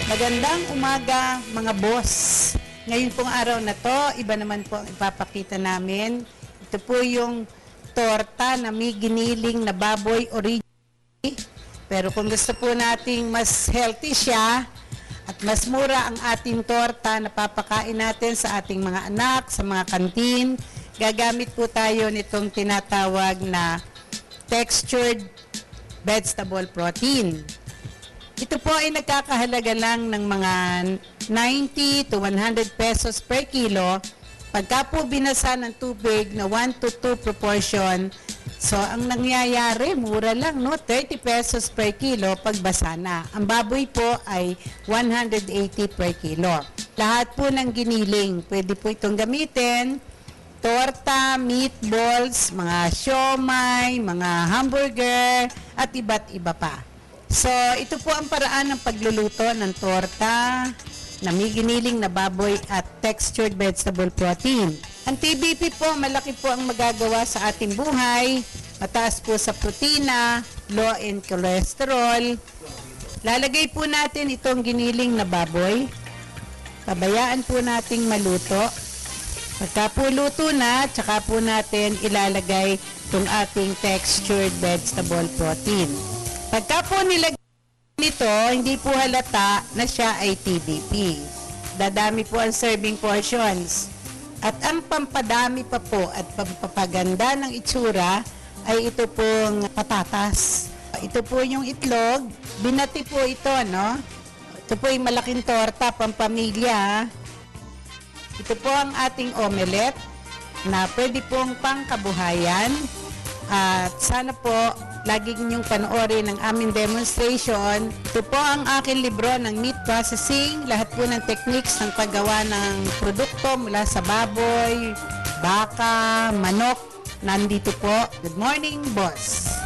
Magandang umaga mga boss. Ngayon pong araw na to, iba naman po ang ipapakita namin. Ito po yung torta na may giniling na baboy original. Pero kung gusto po nating mas healthy siya at mas mura ang ating torta na papakain natin sa ating mga anak, sa mga kantin, gagamit po tayo nitong tinatawag na textured vegetable protein. Ito po ay nagkakahalaga lang ng mga 90 to 100 pesos per kilo. Pagka po binasa ng tubig na 1 to 2 proportion, so ang nangyayari, mura lang, no? 30 pesos per kilo pagbasa na. Ang baboy po ay 180 per kilo. Lahat po ng giniling, pwede po itong gamitin. Torta, meatballs, mga siomay, mga hamburger, at iba't iba pa. So, ito po ang paraan ng pagluluto ng torta na may giniling na baboy at textured vegetable protein. Ang TBP po, malaki po ang magagawa sa ating buhay. Mataas po sa protina, low in cholesterol. Lalagay po natin itong giniling na baboy. Pabayaan po nating maluto. Pagka po luto na, tsaka po natin ilalagay itong ating textured vegetable protein. Pagka po nilagay nito, hindi po halata na siya ay TBP. Dadami po ang serving portions. At ang pampadami pa po at pampapaganda ng itsura ay ito pong patatas. Ito po yung itlog. Binati po ito, no? Ito po yung malaking torta, pampamilya. Ito po ang ating omelette na pwede pong pangkabuhayan. At sana po lagi ninyong panoorin ang aming demonstration. Ito po ang aking libro ng meat processing. Lahat po ng techniques ng paggawa ng produkto mula sa baboy, baka, manok. Nandito po. Good morning, boss!